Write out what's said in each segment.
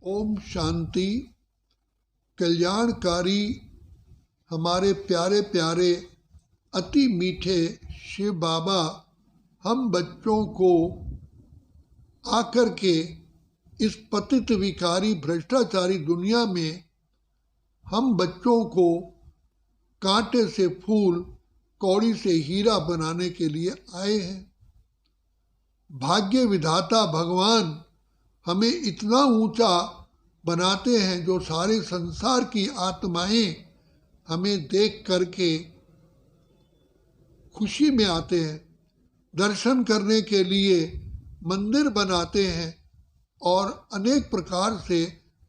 ओम शांति। कल्याणकारी हमारे प्यारे प्यारे अति मीठे शिव बाबा हम बच्चों को आकर के इस पतित विकारी भ्रष्टाचारी दुनिया में हम बच्चों को कांटे से फूल कौड़ी से हीरा बनाने के लिए आए हैं। भाग्य विधाता भगवान हमें इतना ऊंचा बनाते हैं जो सारे संसार की आत्माएं हमें देख करके खुशी में आते हैं, दर्शन करने के लिए मंदिर बनाते हैं और अनेक प्रकार से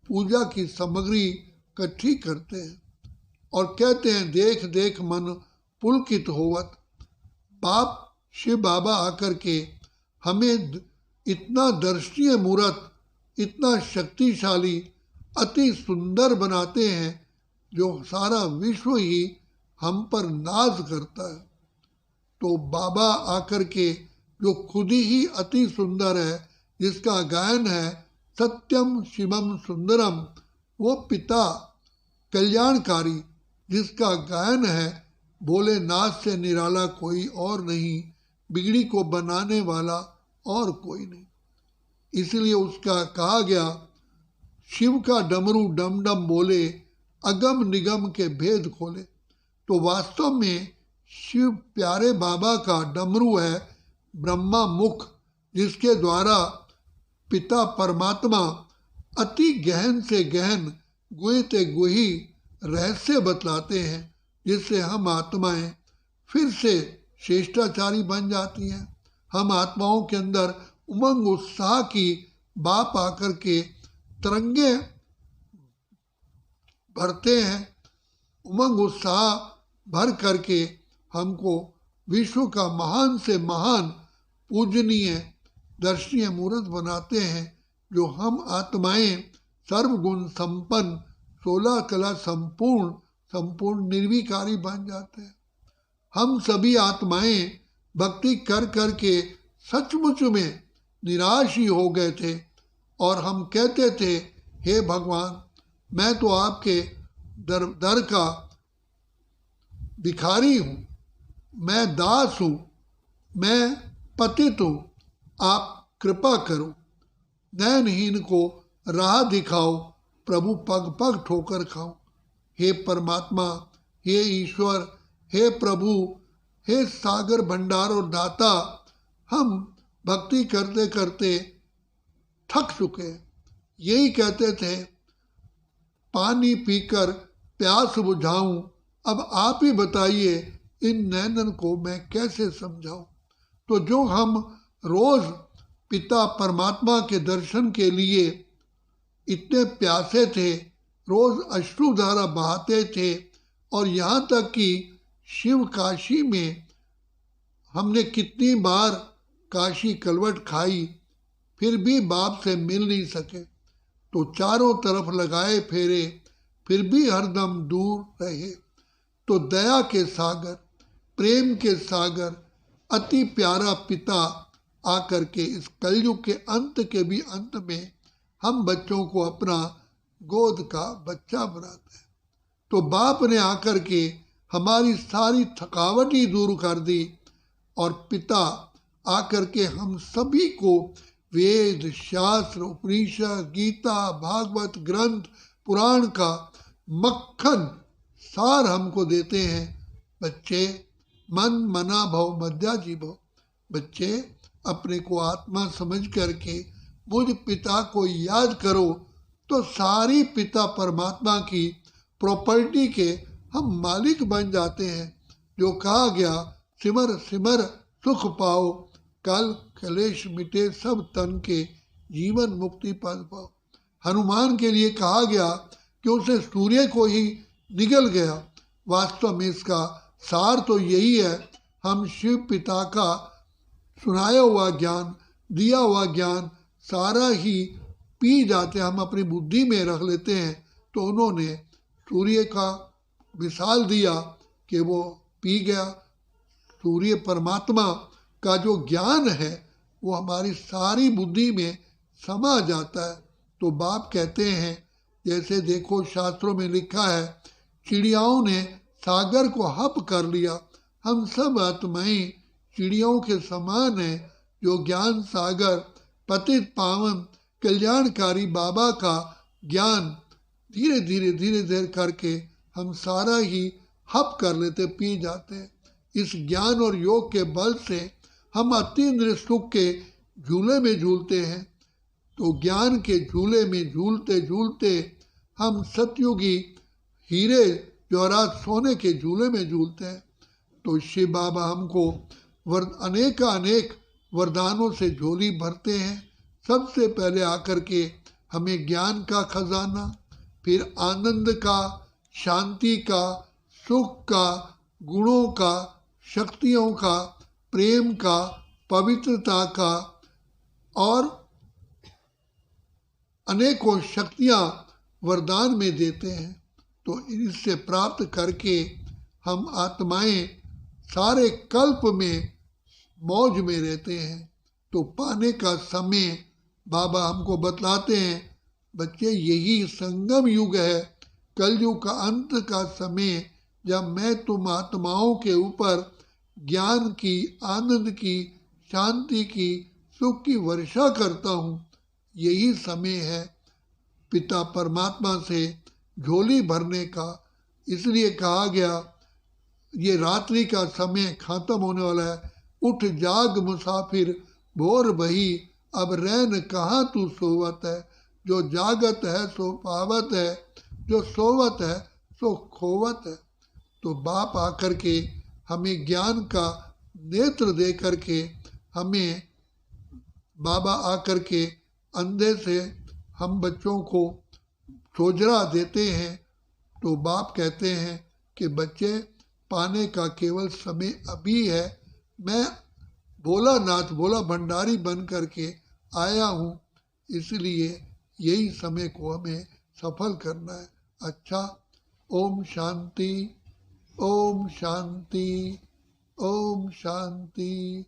पूजा की सामग्री इकट्ठी करते हैं और कहते हैं देख देख मन पुलकित होवत। बाप शिव बाबा आकर के हमें इतना दर्शनीय मूर्त, इतना शक्तिशाली, अति सुंदर बनाते हैं जो सारा विश्व ही हम पर नाज करता है। तो बाबा आकर के जो खुद ही अति सुंदर है, जिसका गायन है सत्यम शिवम सुंदरम, वो पिता कल्याणकारी जिसका गायन है भोलेनाथ से निराला कोई और नहीं, बिगड़ी को बनाने वाला और कोई नहीं। इसलिए उसका कहा गया शिव का डमरू डम डम बोले, अगम निगम के भेद खोले। तो वास्तव में शिव प्यारे बाबा का डमरू है ब्रह्मा मुख, जिसके द्वारा पिता परमात्मा अति गहन से गहन, गुहे ते गुही रहस्य बतलाते हैं, जिससे हम आत्माएं फिर से श्रेष्ठाचारी बन जाती हैं। हम आत्माओं के अंदर उमंग उत्साह की बाप आकर के तरंगे भरते हैं, उमंग उत्साह भर करके हमको विश्व का महान से महान पूजनीय दर्शनीय मूर्त बनाते हैं, जो हम आत्माएं सर्वगुण संपन्न, 16 कला संपूर्ण निर्विकारी बन जाते हैं। हम सभी आत्माएं भक्ति कर कर के सचमुच में निराश ही हो गए थे और हम कहते थे हे भगवान, मैं तो आपके दर का भिखारी हूँ, मैं दास हूँ, मैं पतित हूँ, आप कृपा करो, नयनहीन को राह दिखाओ, प्रभु पग पग ठोकर खाओ। हे परमात्मा, हे ईश्वर, हे प्रभु, हे सागर भंडार और दाता, हम भक्ति करते करते थक चुके हैं। यही कहते थे पानी पीकर प्यास बुझाऊं, अब आप ही बताइए इन नैनन को मैं कैसे समझाऊं। तो जो हम रोज पिता परमात्मा के दर्शन के लिए इतने प्यासे थे, रोज अश्रुधारा बहाते थे, और यहाँ तक कि शिव काशी में हमने कितनी बार काशी कलवट खाई, फिर भी बाप से मिल नहीं सके। तो चारों तरफ लगाए फेरे, फिर भी हरदम दूर रहे। तो दया के सागर, प्रेम के सागर, अति प्यारा पिता आकर के इस कलयुग के अंत के भी अंत में हम बच्चों को अपना गोद का बच्चा बनाते हैं। तो बाप ने आकर के हमारी सारी थकावट ही दूर कर दी और पिता आकर के हम सभी को वेद, शास्त्र, उपनिषद, गीता, भागवत ग्रंथ, पुराण का मक्खन सार हमको देते हैं। बच्चे मन मना भव मध्या जीवो, बच्चे अपने को आत्मा समझ करके मुझ पिता को याद करो, तो सारी पिता परमात्मा की प्रॉपर्टी के हम मालिक बन जाते हैं। जो कहा गया सिमर सिमर सुख पाओ, कल कलेश मिटे सब तन के, जीवन मुक्ति पद पाओ। हनुमान के लिए कहा गया कि उसे सूर्य को ही निगल गया। वास्तव में इसका सार तो यही है, हम शिव पिता का सुनाया हुआ ज्ञान, दिया हुआ ज्ञान सारा ही पी जाते, हम अपनी बुद्धि में रख लेते हैं। तो उन्होंने सूर्य का मिसाल दिया कि वो पी गया। सूर्य परमात्मा का जो ज्ञान है वो हमारी सारी बुद्धि में समा जाता है। तो बाप कहते हैं, जैसे देखो शास्त्रों में लिखा है, चिड़ियाओं ने सागर को हप कर लिया। हम सब आत्माएं चिड़ियों के समान हैं, जो ज्ञान सागर पतित पावन कल्याणकारी बाबा का ज्ञान धीरे धीरे करके हम सारा ही हप कर लेते, पी जाते हैं। इस ज्ञान और योग के बल से हम अतीन्द्रिय सुख के झूले में झूलते हैं। तो ज्ञान के झूले में झूलते झूलते हम सतयुगी हीरे जवाहरात सोने के झूले में झूलते हैं। तो शिव बाबा हमको अनेक वरदानों से झोली भरते हैं। सबसे पहले आकर के हमें ज्ञान का खजाना, फिर आनंद का, शांति का, सुख का, गुणों का, शक्तियों का, प्रेम का, पवित्रता का और अनेकों शक्तियाँ वरदान में देते हैं। तो इससे प्राप्त करके हम आत्माएं सारे कल्प में मौज में रहते हैं। तो पाने का समय बाबा हमको बतलाते हैं, बच्चे यही संगम युग है, कलयुग का अंत का समय, जब मैं तुम आत्माओं के ऊपर ज्ञान की, आनंद की, शांति की, सुख की वर्षा करता हूँ। यही समय है पिता परमात्मा से झोली भरने का। इसलिए कहा गया, ये रात्रि का समय खत्म होने वाला है। उठ जाग मुसाफिर भोर बही, अब रैन कहाँ तू सोवत है। जो जागत है सो पावत है, जो सोवत है सो खोवत है। तो बाप आकर के हमें ज्ञान का नेत्र दे करके, हमें बाबा आकर के अंधे से हम बच्चों को सोजरा देते हैं। तो बाप कहते हैं कि बच्चे, पाने का केवल समय अभी है। मैं भोलानाथ, भोला भंडारी बन करके आया हूँ, इसलिए यही समय को हमें सफल करना है। अच्छा, ओम शांति, ओम शांति, ओम शांति।